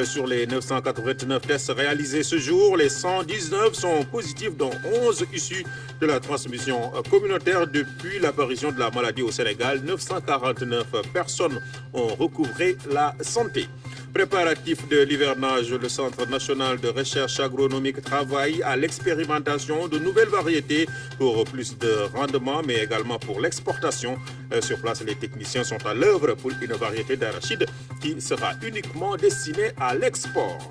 Sur les 989 tests réalisés ce jour, les 119 sont positifs, dont 11 issus de la transmission communautaire. Depuis l'apparition de la maladie au Sénégal, 949 personnes ont recouvré la santé. Préparatif de l'hivernage, le Centre national de recherche agronomique travaille à l'expérimentation de nouvelles variétés pour plus de rendement, mais également pour l'exportation. Sur place, les techniciens sont à l'œuvre pour une variété d'arachide qui sera uniquement destinée à l'export.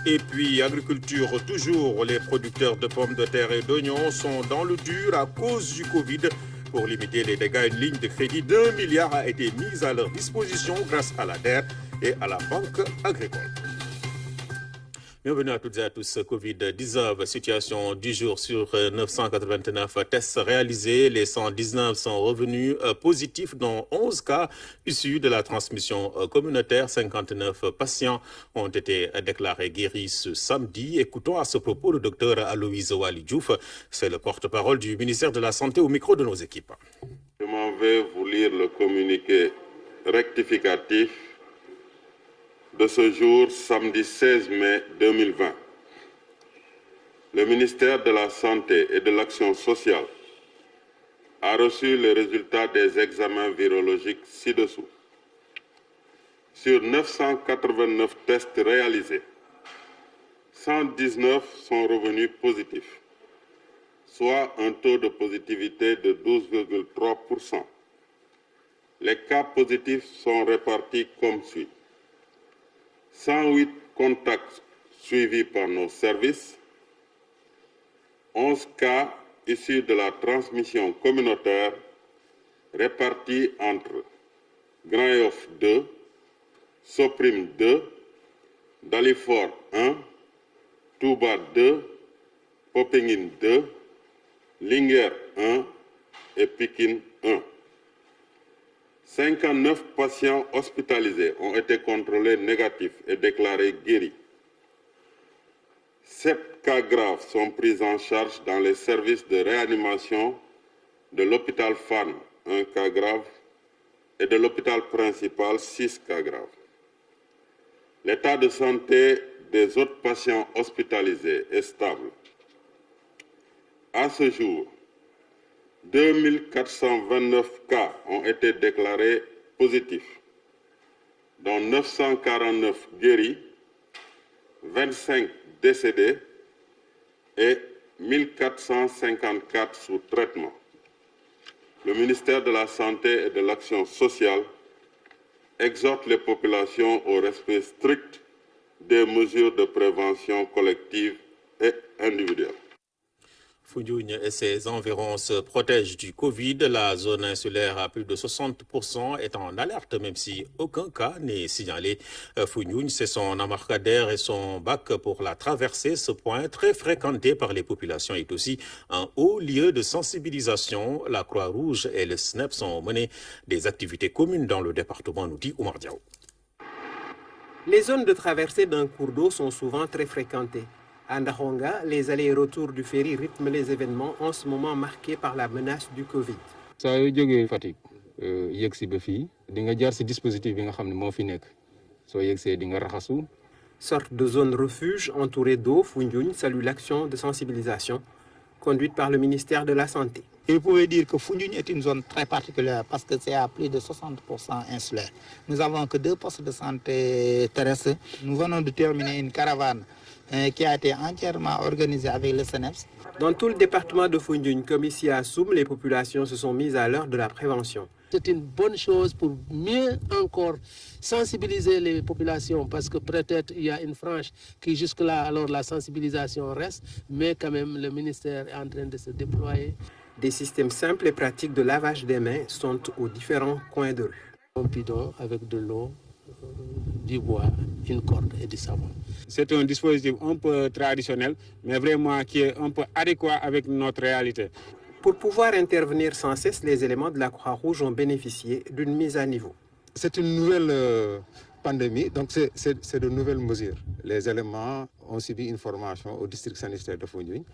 Et puis, agriculture toujours, les producteurs de pommes de terre et d'oignons sont dans le dur à cause du Covid. Pour limiter les dégâts, une ligne de crédit d'1 milliard a été mise à leur disposition grâce à la DER et à la Banque agricole. Bienvenue à toutes et à tous. Covid-19, situation du jour sur 989 tests réalisés. Les 119 sont revenus positifs, dont 11 cas issus de la transmission communautaire. 59 patients ont été déclarés guéris ce samedi. Écoutons à ce propos le docteur Aloïse Waly Diouf. C'est le porte-parole du ministère de la Santé au micro de nos équipes. Je m'en vais vous lire le communiqué rectificatif de ce jour, samedi 16 mai 2020. Le ministère de la Santé et de l'Action sociale a reçu les résultats des examens virologiques ci-dessous. Sur 989 tests réalisés, 119 sont revenus positifs, soit un taux de positivité de 12,3%. Les cas positifs sont répartis comme suit. 108 contacts suivis par nos services, 11 cas issus de la transmission communautaire répartis entre Grand Yoff 2, Soprim 2, Dalifort 1, Touba 2, Popenguine 2, Linguère 1 et Pikine 1. 59 patients hospitalisés ont été contrôlés négatifs et déclarés guéris. 7 cas graves sont pris en charge dans les services de réanimation de l'hôpital Fann, 1 cas grave, et de l'hôpital principal, 6 cas graves. L'état de santé des autres patients hospitalisés est stable. À ce jour, 2429 cas ont été déclarés positifs, dont 949 guéris, 25 décédés et 1454 sous traitement. Le ministère de la Santé et de l'Action sociale exhorte les populations au respect strict des mesures de prévention collective et individuelle. Foundiougne et ses environs se protègent du Covid. La zone insulaire à plus de 60% est en alerte, même si aucun cas n'est signalé. Foundiougne, c'est son embarcadère et son bac pour la traversée. Ce point, très fréquenté par les populations, est aussi un haut lieu de sensibilisation. La Croix-Rouge et le SNEP sont menés des activités communes dans le département, nous dit Oumar Diaw. Les zones de traversée d'un cours d'eau sont souvent très fréquentées. À Ndahonga, les allers et retours du ferry rythment les événements en ce moment marqués par la menace du Covid. Sorte de zone refuge entourée d'eau, Foundiougne salue l'action de sensibilisation conduite par le ministère de la Santé. Vous pouvez dire que Foundiougne est une zone très particulière parce que c'est à plus de 60% insulaire. Nous n'avons que 2 postes de santé terrestres. Nous venons de terminer une caravane qui a été entièrement organisée avec le SNEPS. Dans tout le département de Foundiougne, comme ici à Soum, les populations se sont mises à l'heure de la prévention. C'est une bonne chose pour mieux encore sensibiliser les populations parce que peut-être il y a une frange qui jusque-là, alors la sensibilisation reste, mais quand même le ministère est en train de se déployer. Des systèmes simples et pratiques de lavage des mains sont aux différents coins de rue. Un bidon avec de l'eau, du bois, une corde et du savon. C'est un dispositif un peu traditionnel, mais vraiment qui est un peu adéquat avec notre réalité. Pour pouvoir intervenir sans cesse, les éléments de la Croix-Rouge ont bénéficié d'une mise à niveau. C'est une nouvelle pandémie, donc c'est de nouvelles mesures. Les éléments ont subi une formation au district sanitaire de Foundiougne.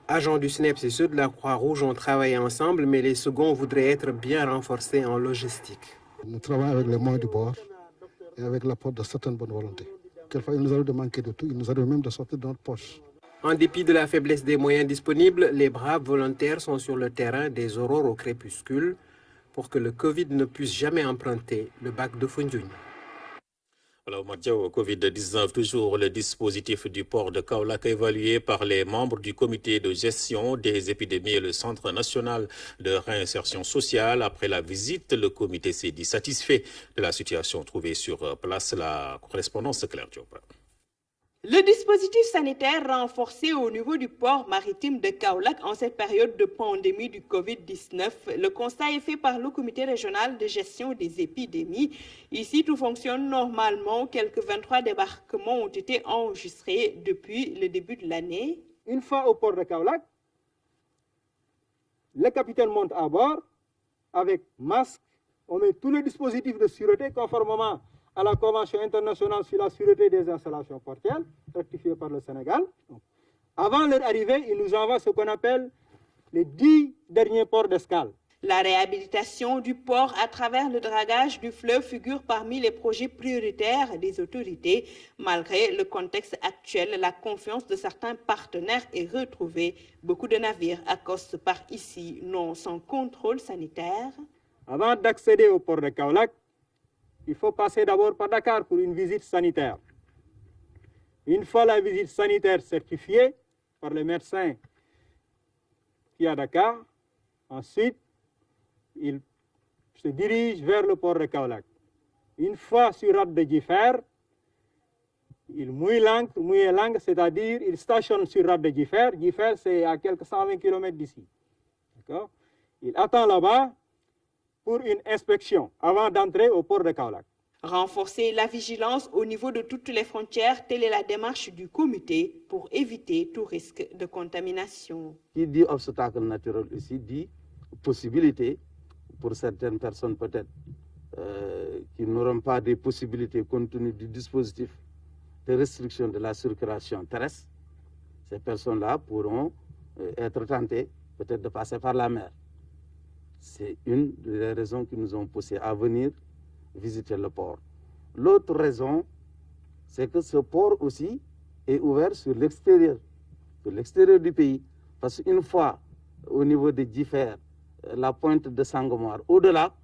Agents du SNEPS et ceux de la Croix-Rouge ont travaillé ensemble, mais les seconds voudraient être bien renforcés en logistique. Nous travaillons avec les moyens du bord et avec l'apport de certaines bonnes volontés. Quelquefois, il nous arrive de manquer de tout, il nous arrive même de sortir de notre poche. En dépit de la faiblesse des moyens disponibles, les braves volontaires sont sur le terrain des aurores au crépuscule pour que le Covid ne puisse jamais emprunter le bac de Foundiougne. Alors, au Covid-19, toujours le dispositif du port de Kaolack évalué par les membres du comité de gestion des épidémies et le Centre national de réinsertion sociale. Après la visite, le comité s'est dit satisfait de la situation trouvée sur place. La correspondance Claire Diop. Le dispositif sanitaire renforcé au niveau du port maritime de Kaolack en cette période de pandémie du Covid-19, le constat est fait par le comité régional de gestion des épidémies. Ici, tout fonctionne normalement. Quelques 23 débarquements ont été enregistrés depuis le début de l'année. Une fois au port de Kaolack, le capitaine monte à bord avec masque. On met tous les dispositifs de sûreté conformément à la Convention internationale sur la sûreté des installations portuaires, ratifiée par le Sénégal. Donc, avant leur arrivée, ils nous envoient ce qu'on appelle les 10 derniers ports d'escale. La réhabilitation du port à travers le dragage du fleuve figure parmi les projets prioritaires des autorités. Malgré le contexte actuel, la confiance de certains partenaires est retrouvée. Beaucoup de navires accostent par ici, non sans contrôle sanitaire. Avant d'accéder au port de Kaolack, il faut passer d'abord par Dakar pour une visite sanitaire. Une fois la visite sanitaire certifiée par les médecins qui sont à Dakar, ensuite, ils se dirigent vers le port de Kaolack. Une fois sur Rade de Djifer, ils mouillent l'ancre, c'est-à-dire ils stationnent sur Rade de Djifer. Djifer, c'est à quelques 120 km d'ici. Ils attendent là-bas pour une inspection avant d'entrer au port de Kaolack. Renforcer la vigilance au niveau de toutes les frontières, telle est la démarche du comité pour éviter tout risque de contamination. Qui dit obstacle naturel ici dit possibilité pour certaines personnes peut-être qui n'auront pas des possibilités compte tenu du dispositif de restriction de la circulation terrestre. Ces personnes-là pourront être tentées peut-être de passer par la mer. C'est une des raisons qui nous ont poussé à venir visiter le port. L'autre raison, c'est que ce port aussi est ouvert sur l'extérieur du pays. Parce qu'une fois au niveau de Djifer, la pointe de Sangomar, au-delà,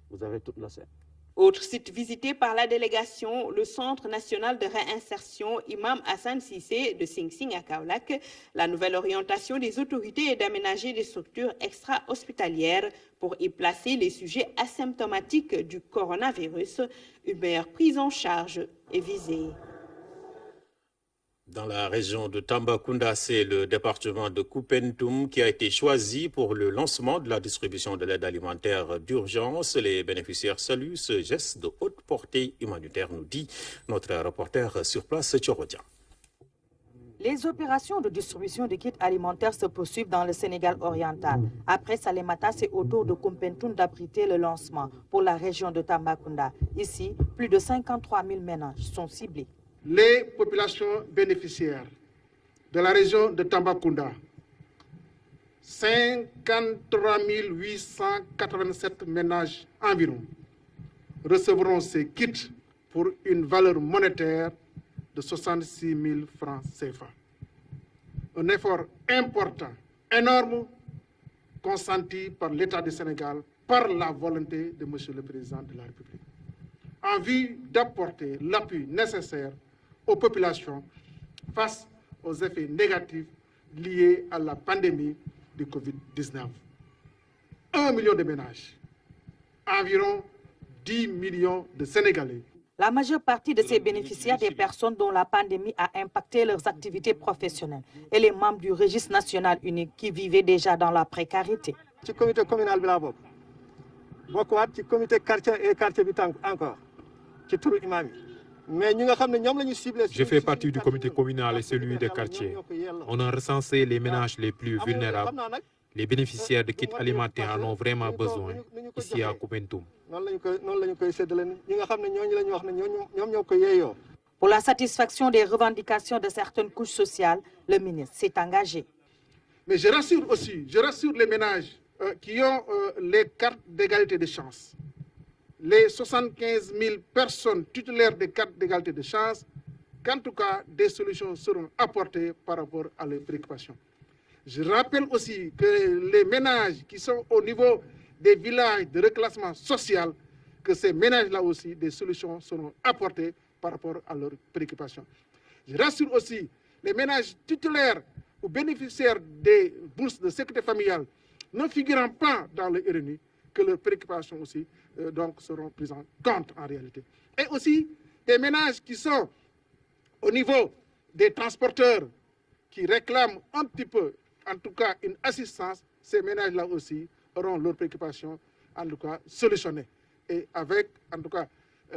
vous avez toute l'océan. Autre site visité par la délégation, le Centre national de réinsertion Imam Hassan Sissé de Sing Sing à Kaolack. La nouvelle orientation des autorités est d'aménager des structures extra-hospitalières pour y placer les sujets asymptomatiques du coronavirus. Une meilleure prise en charge est visée. Dans la région de Tambacounda, c'est le département de Koupentoum qui a été choisi pour le lancement de la distribution de l'aide alimentaire d'urgence. Les bénéficiaires saluent ce geste de haute portée humanitaire, nous dit notre reporter sur place, Tchorodia. Les opérations de distribution de kits alimentaires se poursuivent dans le Sénégal oriental. Après Salémata, c'est au tour de Koupentoum d'abriter le lancement pour la région de Tambacounda. Ici, plus de 53 000 ménages sont ciblés. Les populations bénéficiaires de la région de Tambacounda, 53 887 ménages environ, recevront ces kits pour une valeur monétaire de 66 000 francs CFA. Un effort important, énorme, consenti par l'État du Sénégal, par la volonté de M. le Président de la République, en vue d'apporter l'appui nécessaire aux populations face aux effets négatifs liés à la pandémie du Covid-19. 1 million de ménages, environ 10 millions de Sénégalais. La majeure partie de ces bénéficiaires des personnes dont la pandémie a impacté leurs activités professionnelles et les membres du registre national unique qui vivaient déjà dans la précarité. Le comité communal de la BOP, le comité quartier et quartier encore, c'est tout l'imam. Je fais partie du comité communal et celui des quartiers. On a recensé les ménages les plus vulnérables. Les bénéficiaires de kits alimentaires en ont vraiment besoin ici à Koupentoum. Pour la satisfaction des revendications de certaines couches sociales, le ministre s'est engagé. Mais je rassure les ménages qui ont les cartes d'égalité de chance. Les 75 000 personnes titulaires des cartes d'égalité de chance, qu'en tout cas, des solutions seront apportées par rapport à leurs préoccupations. Je rappelle aussi que les ménages qui sont au niveau des villages de reclassement social, que ces ménages-là aussi, des solutions seront apportées par rapport à leurs préoccupations. Je rassure aussi les ménages titulaires ou bénéficiaires des bourses de sécurité familiale ne figurant pas dans le RNU, que leurs préoccupations aussi donc seront prises en compte en réalité. Et aussi des ménages qui sont au niveau des transporteurs qui réclament un petit peu, en tout cas une assistance, ces ménages-là aussi auront leurs préoccupations en tout cas solutionnées. Et avec en tout cas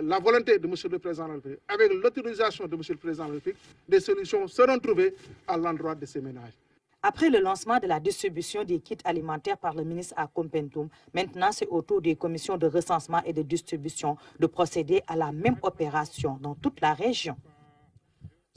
la volonté de M. le Président de la République, avec l'autorisation de M. le Président de la République, des solutions seront trouvées à l'endroit de ces ménages. Après le lancement de la distribution des kits alimentaires par le ministre à Kompentum, maintenant c'est au tour des commissions de recensement et de distribution de procéder à la même opération dans toute la région.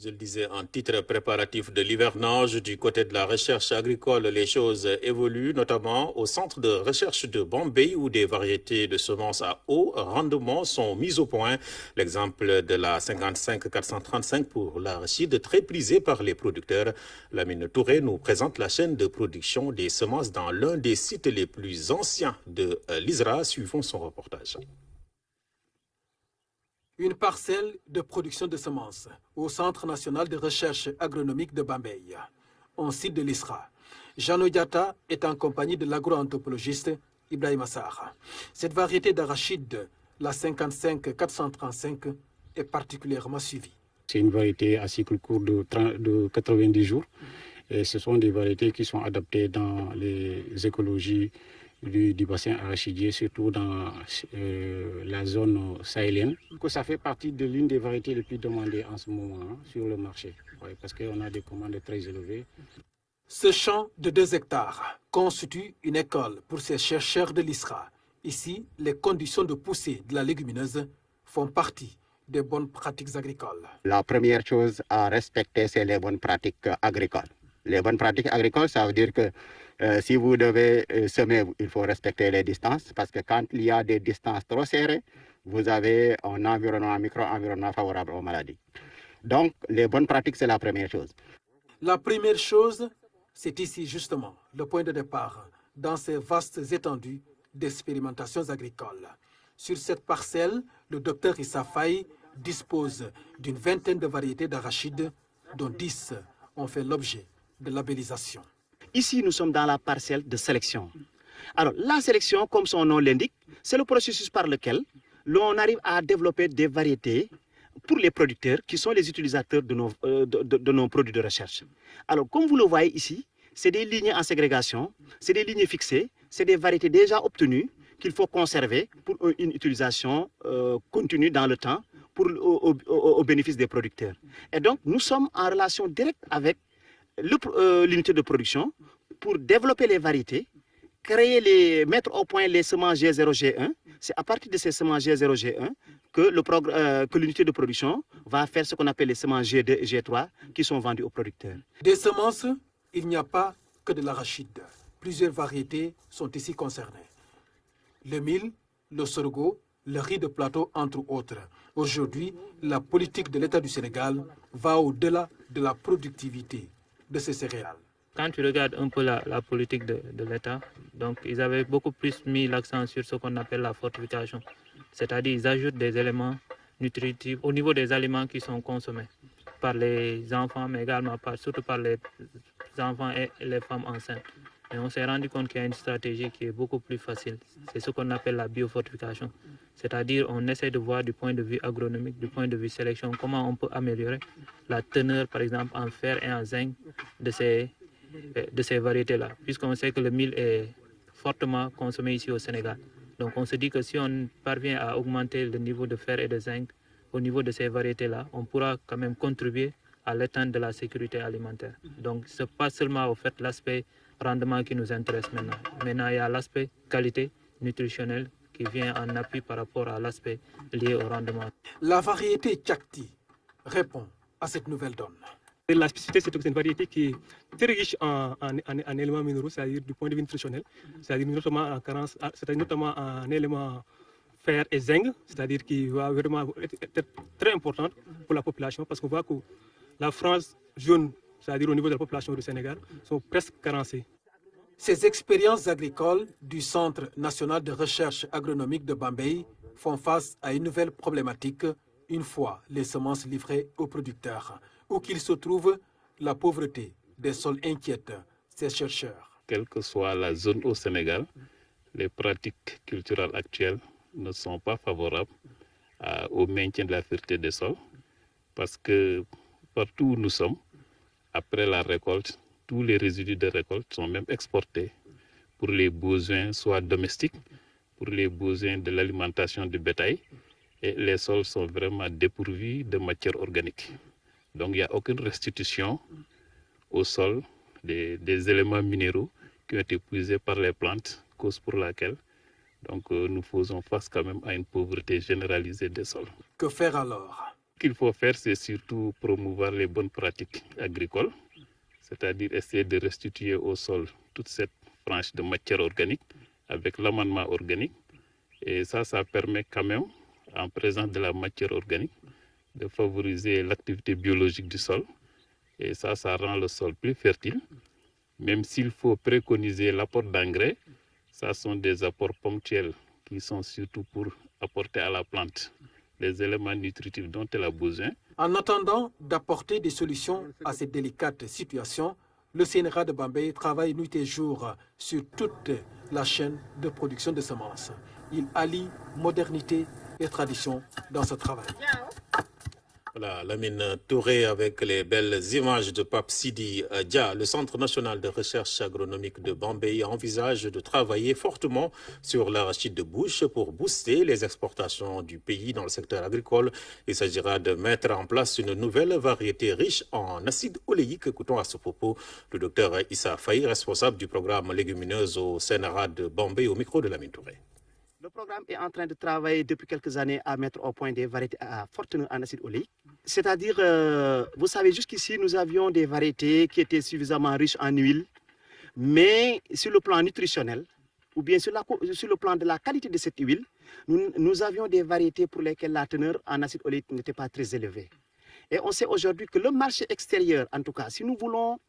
Je le disais en titre préparatif de l'hivernage, du côté de la recherche agricole, les choses évoluent, notamment au centre de recherche de Bombay où des variétés de semences à haut rendement sont mises au point. L'exemple de la 55-435 pour l'arachide, très prisée par les producteurs. Lamine Touré nous présente la chaîne de production des semences dans l'un des sites les plus anciens de l'ISRA. Suivons son reportage. Une parcelle de production de semences au Centre national de recherche agronomique de Bambey, un site de l'ISRA. Jean Odiata est en compagnie de l'agro-anthropologiste Ibrahim Assar. Cette variété d'arachide, la 55-435, est particulièrement suivie. C'est une variété à cycle court de 90 jours. Et ce sont des variétés qui sont adaptées dans les écologies du bassin arachidier, surtout dans la zone sahélienne. Ça fait partie de l'une des variétés les plus demandées en ce moment sur le marché, parce qu'on a des commandes très élevées. Ce champ de 2 hectares constitue une école pour ces chercheurs de l'ISRA. Ici, les conditions de poussée de la légumineuse font partie des bonnes pratiques agricoles. La première chose à respecter, c'est les bonnes pratiques agricoles. Les bonnes pratiques agricoles, ça veut dire que si vous devez semer, il faut respecter les distances, parce que quand il y a des distances trop serrées, vous avez un environnement, un micro-environnement favorable aux maladies. Donc, les bonnes pratiques, c'est la première chose. La première chose, c'est ici justement le point de départ dans ces vastes étendues d'expérimentations agricoles. Sur cette parcelle, le docteur Issa Faye dispose d'une vingtaine de variétés d'arachides, dont 10 ont fait l'objet de labellisation. Ici, nous sommes dans la parcelle de sélection. Alors, la sélection, comme son nom l'indique, c'est le processus par lequel l'on arrive à développer des variétés pour les producteurs qui sont les utilisateurs de nos produits de recherche. Alors, comme vous le voyez ici, c'est des lignes en ségrégation, c'est des lignes fixées, c'est des variétés déjà obtenues qu'il faut conserver pour une utilisation continue dans le temps au bénéfice des producteurs. Et donc, nous sommes en relation directe avec l'unité de production pour développer les variétés, mettre au point les semences G0, G1. C'est à partir de ces semences G0, G1 que l'unité de production va faire ce qu'on appelle les semences G2 et G3 qui sont vendues aux producteurs. Des semences, il n'y a pas que de l'arachide. Plusieurs variétés sont ici concernées. Le mil, le sorgho, le riz de plateau, entre autres. Aujourd'hui, la politique de l'État du Sénégal va au-delà de la productivité de ces céréales. Quand tu regardes un peu la politique de l'État, donc ils avaient beaucoup plus mis l'accent sur ce qu'on appelle la fortification. C'est-à-dire ils ajoutent des éléments nutritifs au niveau des aliments qui sont consommés par les enfants, mais également surtout par les enfants et les femmes enceintes. Et on s'est rendu compte qu'il y a une stratégie qui est beaucoup plus facile. C'est ce qu'on appelle la biofortification. C'est-à-dire on essaie de voir du point de vue agronomique, du point de vue sélection, comment on peut améliorer la teneur, par exemple, en fer et en zinc de ces variétés-là. Puisqu'on sait que le mil est fortement consommé ici au Sénégal. Donc on se dit que si on parvient à augmenter le niveau de fer et de zinc au niveau de ces variétés-là, on pourra quand même contribuer à l'étente de la sécurité alimentaire. Donc ce n'est pas seulement au fait l'aspect rendement qui nous intéresse maintenant. Maintenant, il y a l'aspect qualité nutritionnelle qui vient en appui par rapport à l'aspect lié au rendement. La variété Tchakti répond à cette nouvelle donne. La spécificité, c'est que c'est une variété qui est très riche en éléments minéraux, c'est-à-dire du point de vue nutritionnel, c'est-à-dire notamment en carence, c'est-à-dire notamment en éléments fer et zinc, c'est-à-dire qui va vraiment être très importante pour la population, parce qu'on voit que la France jaune, c'est-à-dire au niveau de la population du Sénégal, sont presque carencées. Ces expériences agricoles du Centre national de recherche agronomique de Bambey font face à une nouvelle problématique une fois les semences livrées aux producteurs. Où qu'ils se trouvent, la pauvreté des sols inquiète ces chercheurs. Quelle que soit la zone au Sénégal, les pratiques culturelles actuelles ne sont pas favorables au maintien de la fertilité des sols, parce que partout où nous sommes, après la récolte, tous les résidus de récolte sont même exportés pour les besoins soit domestiques, pour les besoins de l'alimentation du bétail, et les sols sont vraiment dépourvus de matière organique. Donc il n'y a aucune restitution au sol des éléments minéraux qui ont été puisés par les plantes, cause pour laquelle nous faisons face quand même à une pauvreté généralisée des sols. Que faire alors? Ce qu'il faut faire, c'est surtout promouvoir les bonnes pratiques agricoles, c'est-à-dire essayer de restituer au sol toute cette frange de matière organique avec l'amendement organique. Et ça permet quand même, en présence de la matière organique, de favoriser l'activité biologique du sol. Et ça rend le sol plus fertile. Même s'il faut préconiser l'apport d'engrais, ça sont des apports ponctuels qui sont surtout pour apporter à la plante les éléments nutritifs dont elle a besoin. En attendant d'apporter des solutions à cette délicate situation, le CNRA de Bambey travaille nuit et jour sur toute la chaîne de production de semences. Il allie modernité et tradition dans ce travail. Voilà, Lamine Touré avec les belles images de Pape Sidi Dia. Le Centre national de recherche agronomique de Bambey envisage de travailler fortement sur l'arachide de bouche pour booster les exportations du pays dans le secteur agricole. Il s'agira de mettre en place une nouvelle variété riche en acide oléique. Écoutons à ce propos le docteur Issa Faye, responsable du programme légumineuse au CNRA de Bambey, au micro de Lamine Touré. Le programme est en train de travailler depuis quelques années à mettre au point des variétés à fort teneur en acide oléique. C'est-à-dire, vous savez, jusqu'ici, nous avions des variétés qui étaient suffisamment riches en huile, mais sur le plan nutritionnel, ou bien sur le plan de la qualité de cette huile, nous avions des variétés pour lesquelles la teneur en acide oléique n'était pas très élevée. Et on sait aujourd'hui que le marché extérieur, en tout cas, si nous voulons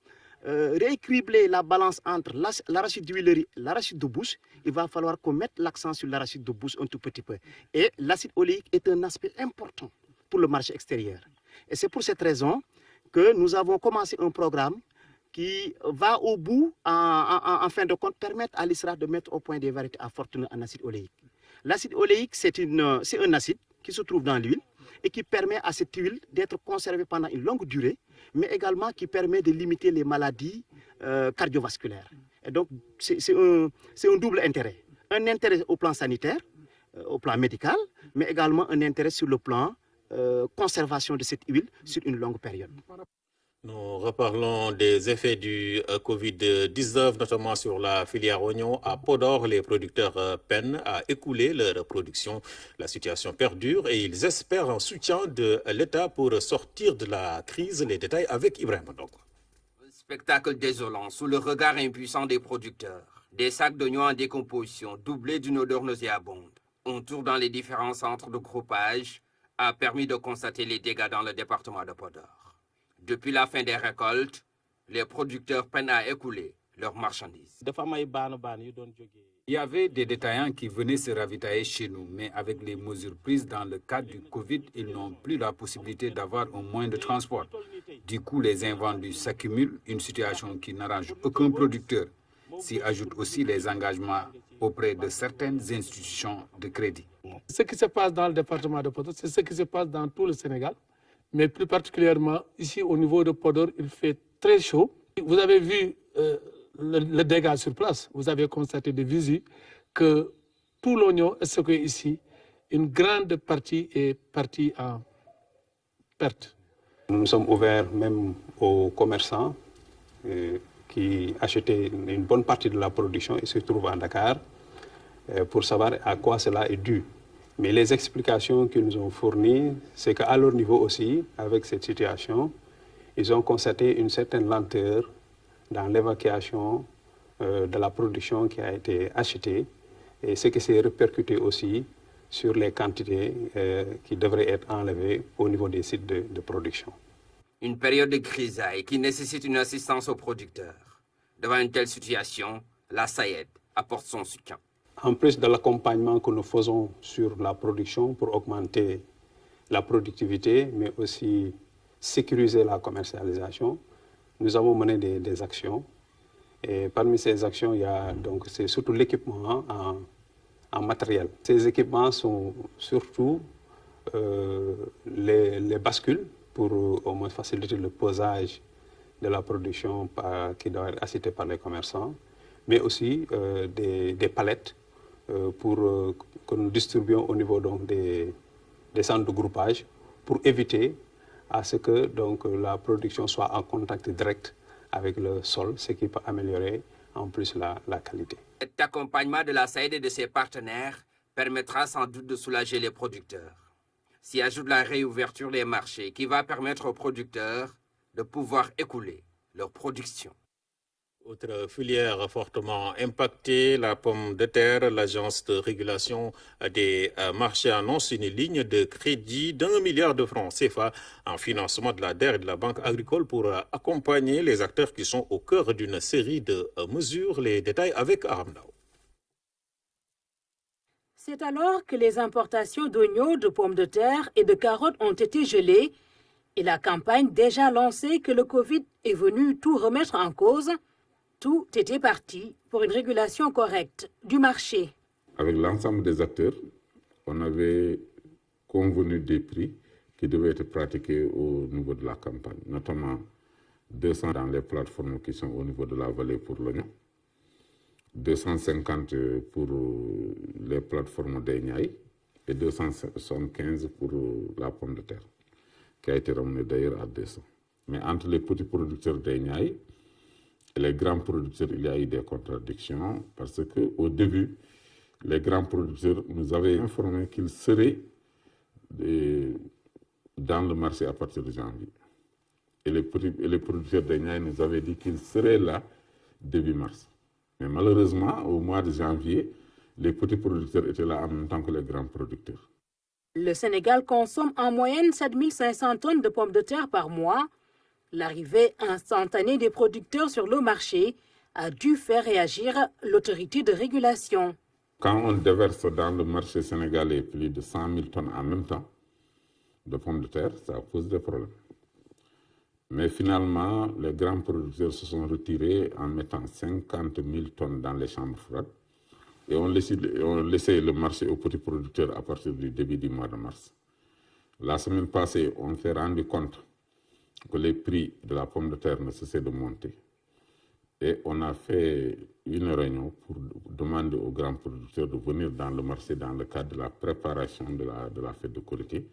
rééquilibrer la balance entre l'arachide d'huilerie et l'arachide de bouche, il va falloir qu'on mette l'accent sur l'arachide de bouche un tout petit peu. Et l'acide oléique est un aspect important pour le marché extérieur. Et c'est pour cette raison que nous avons commencé un programme qui va au bout, en fin de compte, permettre à l'ISRA de mettre au point des variétés à forte teneur en acide oléique. L'acide oléique, c'est un acide qui se trouve dans l'huile et qui permet à cette huile d'être conservée pendant une longue durée, mais également qui permet de limiter les maladies cardiovasculaires. Et donc, c'est un double intérêt. Un intérêt au plan sanitaire, au plan médical, mais également un intérêt sur le plan conservation de cette huile sur une longue période. Nous reparlons des effets du Covid-19, notamment sur la filière oignon. À Podor, les producteurs peinent à écouler leur production. La situation perdure et ils espèrent un soutien de l'État pour sortir de la crise. Les détails avec Ibrahim Ndong. Un spectacle désolant sous le regard impuissant des producteurs. Des sacs d'oignons en décomposition, doublés d'une odeur nauséabonde. Un tour dans les différents centres de groupage a permis de constater les dégâts dans le département de Podor. Depuis la fin des récoltes, les producteurs peinent à écouler leurs marchandises. Il y avait des détaillants qui venaient se ravitailler chez nous, mais avec les mesures prises dans le cadre du Covid, ils n'ont plus la possibilité d'avoir un moyen de transport. Du coup, les invendus s'accumulent, une situation qui n'arrange aucun producteur. S'y ajoutent aussi les engagements auprès de certaines institutions de crédit. Ce qui se passe dans le département de Podor, c'est ce qui se passe dans tout le Sénégal. Mais plus particulièrement, ici au niveau de Podor, il fait très chaud. Vous avez vu le dégât sur place. Vous avez constaté de visu que tout l'oignon est stocké ici. Une grande partie est partie en perte. Nous sommes ouverts même aux commerçants qui achetaient une bonne partie de la production et se trouvent à Dakar pour savoir à quoi cela est dû. Mais les explications qu'ils nous ont fournies, c'est qu'à leur niveau aussi, avec cette situation, ils ont constaté une certaine lenteur dans l'évacuation de la production qui a été achetée, et ce qui s'est répercuté aussi sur les quantités qui devraient être enlevées au niveau des sites de production. Une période de grisaille qui nécessite une assistance aux producteurs. Devant une telle situation, la SAED apporte son soutien. En plus de l'accompagnement que nous faisons sur la production pour augmenter la productivité, mais aussi sécuriser la commercialisation, nous avons mené des actions. Et parmi ces actions, il y a donc c'est surtout l'équipement en matériel. Ces équipements sont surtout les bascules pour au moins faciliter le posage de la production qui doit être assistée par les commerçants, mais aussi des palettes que nous distribuons au niveau donc, des centres de groupage pour éviter à ce que donc, la production soit en contact direct avec le sol, ce qui peut améliorer en plus la qualité. Cet accompagnement de la SAED et de ses partenaires permettra sans doute de soulager les producteurs. S'y ajoute la réouverture des marchés qui va permettre aux producteurs de pouvoir écouler leur production. Autre filière fortement impactée, la pomme de terre. L'agence de régulation des marchés annonce une ligne de crédit d'1 milliard de francs CFA en financement de la DER et de la Banque agricole pour accompagner les acteurs qui sont au cœur d'une série de mesures. Les détails avec Aram Ndao. C'est alors que les importations d'oignons, de pommes de terre et de carottes ont été gelées et la campagne déjà lancée que le Covid est venu tout remettre en cause. Tout était parti pour une régulation correcte du marché. Avec l'ensemble des acteurs, on avait convenu des prix qui devaient être pratiqués au niveau de la campagne, notamment 200 dans les plateformes qui sont au niveau de la vallée pour l'oignon, 250 pour les plateformes d'Eignaï et 275 pour la pomme de terre, qui a été ramenée d'ailleurs à 200. Mais entre les petits producteurs d'Eignaï et les grands producteurs, il y a eu des contradictions parce qu'au début, les grands producteurs nous avaient informé qu'ils seraient dans le marché à partir de janvier. Et les producteurs d'Eignaï nous avaient dit qu'ils seraient là début mars. Mais malheureusement, au mois de janvier, les petits producteurs étaient là en même temps que les grands producteurs. Le Sénégal consomme en moyenne 7500 tonnes de pommes de terre par mois. L'arrivée instantanée des producteurs sur le marché a dû faire réagir l'autorité de régulation. Quand on déverse dans le marché sénégalais plus de 100 000 tonnes en même temps de pommes de terre, ça pose des problèmes. Mais finalement, les grands producteurs se sont retirés en mettant 50 000 tonnes dans les chambres froides et on laissait le marché aux petits producteurs à partir du début du mois de mars. La semaine passée, on s'est rendu compte que les prix de la pomme de terre ne cessaient de monter. Et on a fait une réunion pour demander aux grands producteurs de venir dans le marché dans le cadre de la préparation de la fête de Korité.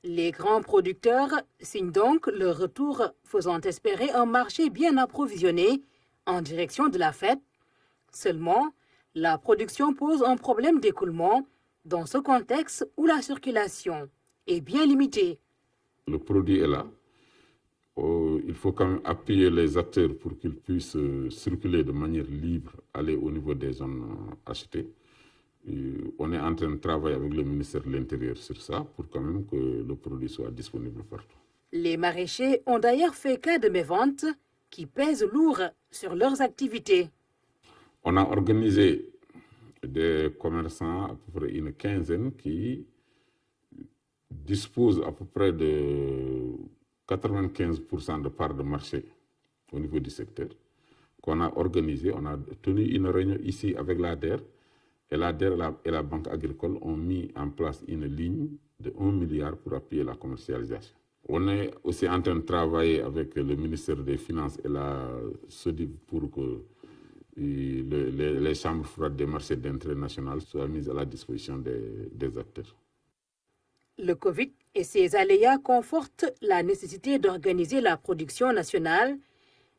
Les grands producteurs signent donc leur retour, faisant espérer un marché bien approvisionné en direction de la fête. Seulement, la production pose un problème d'écoulement dans ce contexte où la circulation est bien limitée. Le produit est là. Il faut quand même appuyer les acteurs pour qu'ils puissent circuler de manière libre, aller au niveau des zones achetées. On est en train de travailler avec le ministère de l'Intérieur sur ça pour quand même que le produit soit disponible partout. Les maraîchers ont d'ailleurs fait cas de méventes qui pèsent lourd sur leurs activités. On a organisé des commerçants, à peu près une quinzaine, qui disposent à peu près de 95% de parts de marché au niveau du secteur, qu'on a organisé. On a tenu une réunion ici avec la DER, et la DER et la Banque agricole ont mis en place une ligne de 1 milliard pour appuyer la commercialisation. On est aussi en train de travailler avec le ministère des Finances et la SODIV pour que les chambres froides des marchés d'intérêt national soient mises à la disposition des acteurs. Le Covid et ses aléas confortent la nécessité d'organiser la production nationale,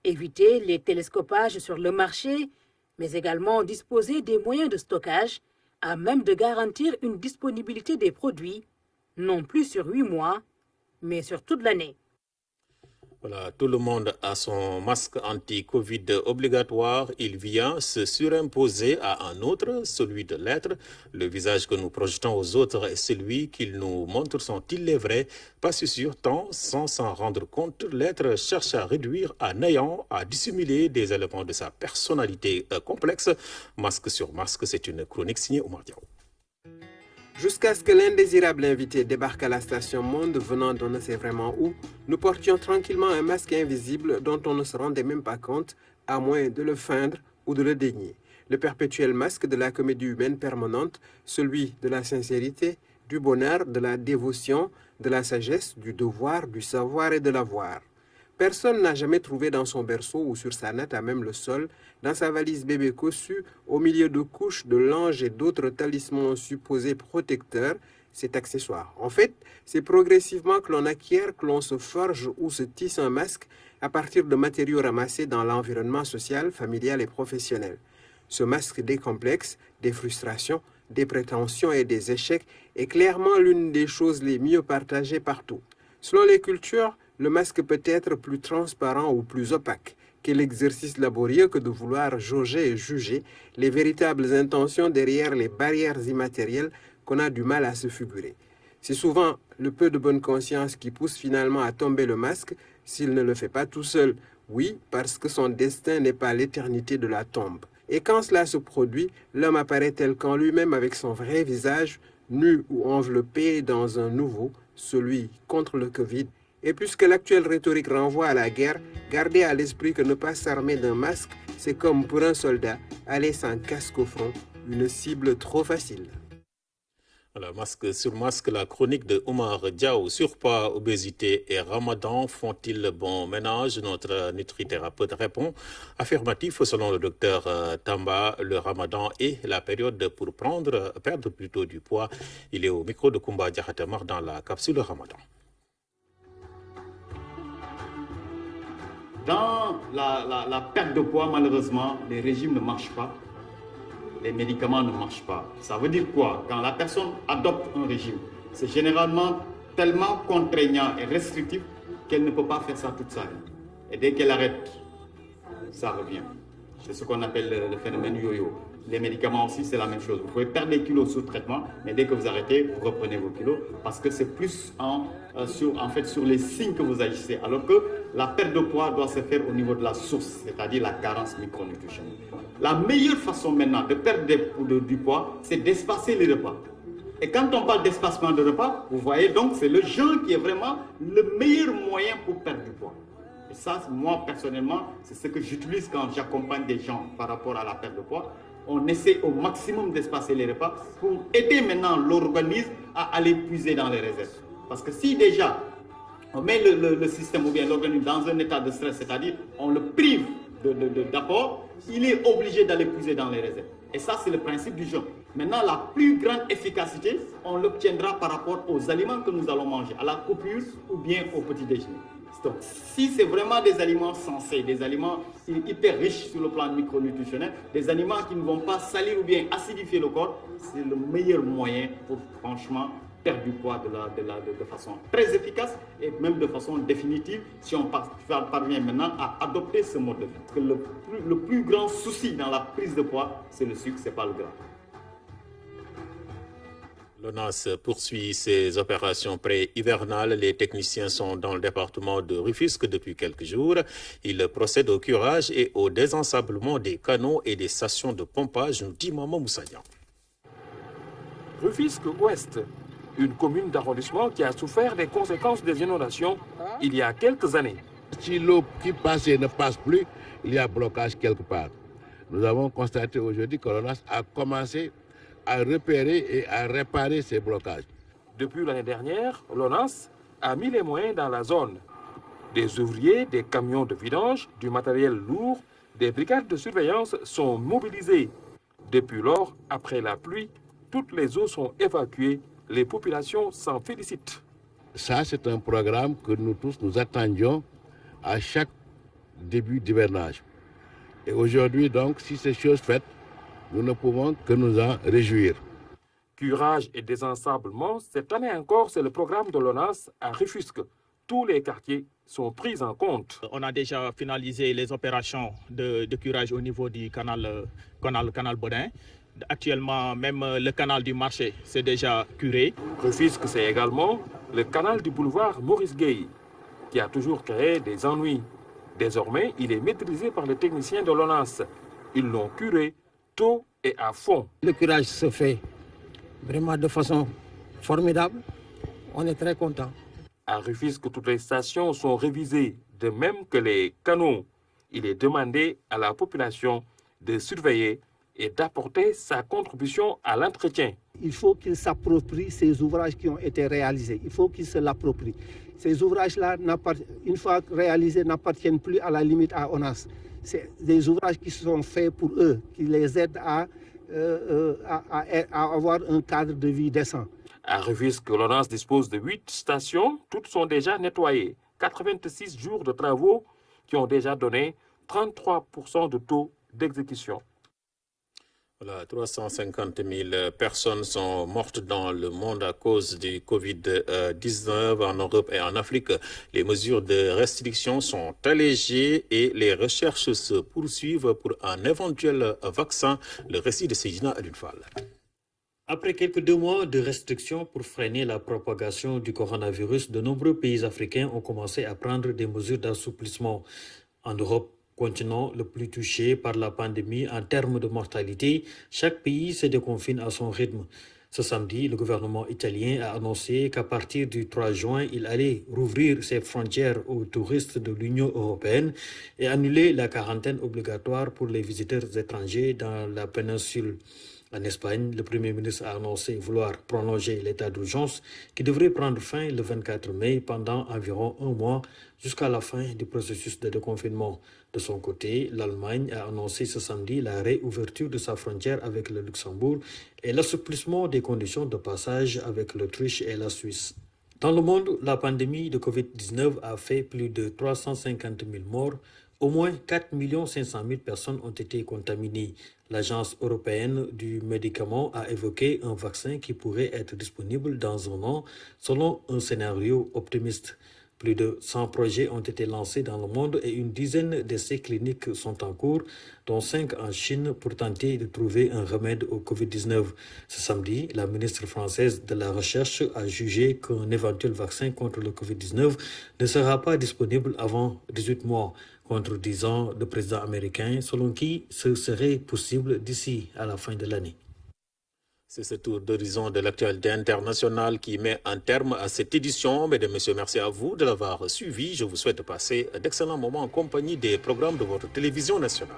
éviter les télescopages sur le marché, mais également disposer des moyens de stockage à même de garantir une disponibilité des produits, non plus sur 8 mois, mais sur toute l'année. Voilà, tout le monde a son masque anti-Covid obligatoire. Il vient se surimposer à un autre, celui de l'être. Le visage que nous projetons aux autres est celui qu'ils nous montrent. Sont-ils les vrais? Pas si sûr, tant, sans s'en rendre compte, l'être cherche à réduire à néant, à dissimuler des éléments de sa personnalité complexe. Masque sur masque, c'est une chronique signée Oumar Diaw. Jusqu'à ce que l'indésirable invité débarque à la station Monde venant d'on ne sait vraiment où, nous portions tranquillement un masque invisible dont on ne se rendait même pas compte, à moins de le feindre ou de le dénier. Le perpétuel masque de la comédie humaine permanente, celui de la sincérité, du bonheur, de la dévotion, de la sagesse, du devoir, du savoir et de l'avoir. Personne n'a jamais trouvé dans son berceau ou sur sa natte à même le sol, dans sa valise bébé cossue, au milieu de couches de langes et d'autres talismans supposés protecteurs, cet accessoire. En fait, c'est progressivement que l'on acquiert, que l'on se forge ou se tisse un masque à partir de matériaux ramassés dans l'environnement social, familial et professionnel. Ce masque des complexes, des frustrations, des prétentions et des échecs est clairement l'une des choses les mieux partagées partout. Selon les cultures, le masque peut être plus transparent ou plus opaque. Quel exercice laborieux que de vouloir jauger et juger les véritables intentions derrière les barrières immatérielles qu'on a du mal à se figurer. C'est souvent le peu de bonne conscience qui pousse finalement à tomber le masque s'il ne le fait pas tout seul. Oui, parce que son destin n'est pas l'éternité de la tombe. Et quand cela se produit, l'homme apparaît tel qu'en lui-même avec son vrai visage, nu ou enveloppé dans un nouveau, celui contre le Covid. Et puisque l'actuelle rhétorique renvoie à la guerre, gardez à l'esprit que ne pas s'armer d'un masque, c'est comme pour un soldat, aller sans casque au front, une cible trop facile. Alors, masque sur masque, la chronique de Oumar Diaw. Surpoids, obésité et ramadan font-ils bon ménage? Notre nutrithérapeute répond affirmatif. Selon le docteur Tamba, le ramadan est la période pour perdre plutôt du poids. Il est au micro de Koumba Diakhatemar dans la capsule ramadan. Dans la perte de poids, malheureusement, les régimes ne marchent pas, les médicaments ne marchent pas. Ça veut dire quoi? Quand la personne adopte un régime, c'est généralement tellement contraignant et restrictif qu'elle ne peut pas faire ça toute sa vie. Et dès qu'elle arrête, ça revient. C'est ce qu'on appelle le phénomène yo-yo. Les médicaments aussi, c'est la même chose. Vous pouvez perdre des kilos sous traitement, mais dès que vous arrêtez, vous reprenez vos kilos parce que c'est plus sur les signes que vous agissez. Alors que la perte de poids doit se faire au niveau de la source, c'est-à-dire la carence micronutritionnelle. La meilleure façon maintenant de perdre du poids, c'est d'espacer les repas. Et quand on parle d'espacement de repas, vous voyez donc, c'est le jeûne qui est vraiment le meilleur moyen pour perdre du poids. Et ça, moi, personnellement, c'est ce que j'utilise quand j'accompagne des gens par rapport à la perte de poids. On essaie au maximum d'espacer les repas pour aider maintenant l'organisme à aller puiser dans les réserves. Parce que si déjà, on met le système ou bien l'organisme dans un état de stress, c'est-à-dire on le prive d'apport, il est obligé d'aller puiser dans les réserves. Et ça, c'est le principe du jeûne. Maintenant, la plus grande efficacité, on l'obtiendra par rapport aux aliments que nous allons manger, à la coupure ou bien au petit déjeuner. Donc, si c'est vraiment des aliments sensés, des aliments hyper riches sur le plan micronutritionnel, des aliments qui ne vont pas salir ou bien acidifier le corps, c'est le meilleur moyen pour franchement perdre du poids de façon très efficace et même de façon définitive si on parvient maintenant à adopter ce mode de vie. Parce que le plus grand souci dans la prise de poids, c'est le sucre, c'est pas le gras. L'ONAS poursuit ses opérations pré-hivernales. Les techniciens sont dans le département de Rufisque depuis quelques jours. Ils procèdent au curage et au désensablement des canaux et des stations de pompage, nous dit Maman Moussaïan. Rufisque Ouest, une commune d'arrondissement qui a souffert des conséquences des inondations il y a quelques années. Si l'eau qui passait ne passe plus, il y a blocage quelque part. Nous avons constaté aujourd'hui que l'ONAS a commencé à repérer et à réparer ces blocages. Depuis l'année dernière, l'ONAS a mis les moyens dans la zone. Des ouvriers, des camions de vidange, du matériel lourd, des brigades de surveillance sont mobilisées. Depuis lors, après la pluie, toutes les eaux sont évacuées. Les populations s'en félicitent. Ça, c'est un programme que nous tous nous attendions à chaque début d'hivernage. Et aujourd'hui, donc, si c'est chose faite, nous ne pouvons que nous en réjouir. Curage et désensablement, cette année encore, c'est le programme de l'ONAS à Rufisque. Tous les quartiers sont prises en compte. On a déjà finalisé les opérations de curage au niveau du canal Bodin. Actuellement, même le canal du marché, c'est déjà curé. Rufisque, c'est également le canal du boulevard Maurice Gueye, qui a toujours créé des ennuis. Désormais, il est maîtrisé par les techniciens de l'ONAS. Ils l'ont curé tôt et à fond. Le curage se fait vraiment de façon formidable. On est très content. À Rufisque, toutes les stations sont révisées, de même que les canaux. Il est demandé à la population de surveiller et d'apporter sa contribution à l'entretien. Il faut qu'ils s'approprient ces ouvrages qui ont été réalisés. Il faut qu'ils se l'approprient. Ces ouvrages-là, une fois réalisés, n'appartiennent plus à la limite à ONAS. C'est des ouvrages qui sont faits pour eux, qui les aident à avoir un cadre de vie décent. À Rufisque, l'ONAS dispose de 8 stations. Toutes sont déjà nettoyées. 86 jours de travaux qui ont déjà donné 33% de taux d'exécution. Voilà, 350 000 personnes sont mortes dans le monde à cause du Covid-19 en Europe et en Afrique. Les mesures de restriction sont allégées et les recherches se poursuivent pour un éventuel vaccin. Le récit de Seydina Alunfal. Après quelques 2 mois de restrictions pour freiner la propagation du coronavirus, de nombreux pays africains ont commencé à prendre des mesures d'assouplissement. En Europe, continent le plus touché par la pandémie en termes de mortalité, chaque pays se déconfine à son rythme. Ce samedi, le gouvernement italien a annoncé qu'à partir du 3 juin, il allait rouvrir ses frontières aux touristes de l'Union européenne et annuler la quarantaine obligatoire pour les visiteurs étrangers dans la péninsule. En Espagne, le Premier ministre a annoncé vouloir prolonger l'état d'urgence qui devrait prendre fin le 24 mai pendant environ 1 mois jusqu'à la fin du processus de déconfinement. De son côté, l'Allemagne a annoncé ce samedi la réouverture de sa frontière avec le Luxembourg et l'assouplissement des conditions de passage avec l'Autriche et la Suisse. Dans le monde, la pandémie de Covid-19 a fait plus de 350 000 morts. Au moins 4 500 000 personnes ont été contaminées. L'Agence européenne du médicament a évoqué un vaccin qui pourrait être disponible dans un an, selon un scénario optimiste. Plus de 100 projets ont été lancés dans le monde et une dizaine d'essais cliniques sont en cours, dont 5 en Chine pour tenter de trouver un remède au Covid-19. Ce samedi, la ministre française de la Recherche a jugé qu'un éventuel vaccin contre le Covid-19 ne sera pas disponible avant 18 mois, contredisant le président américain, selon qui ce serait possible d'ici à la fin de l'année. C'est ce tour d'horizon de l'actualité internationale qui met un terme à cette édition. Mesdames et messieurs, merci à vous de l'avoir suivi. Je vous souhaite passer d'excellents moments en compagnie des programmes de votre télévision nationale.